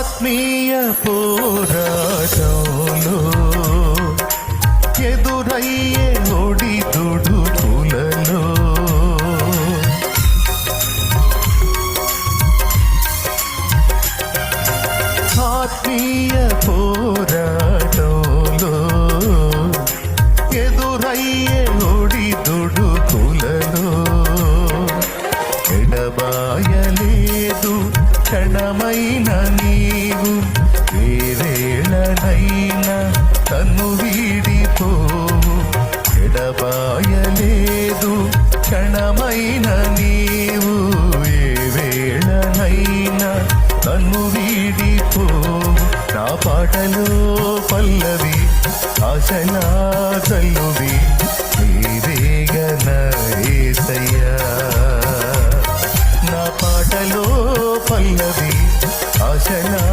ఆత్మీయ పోరాటంలో ఎదురయ్యే ఒడిదుడుకులలో ఆత్మీయ పోరాటంలో ఎదురయ్యే ఒడిదుడుకులలో ఎడబాయలేదు క్షణమైన నీవు ఏ వేళనైనా తన్ను వీడిపోవు ఎడబాయలేదు క్షణమైన నీవు ఏ వేళనైనా తన్ను వీడిపోవు నా పాటలో పల్లవి ఆశలా తల్లువి నీవేగన యేసయ్యా నా పాటలో పల్లవి ఆశలా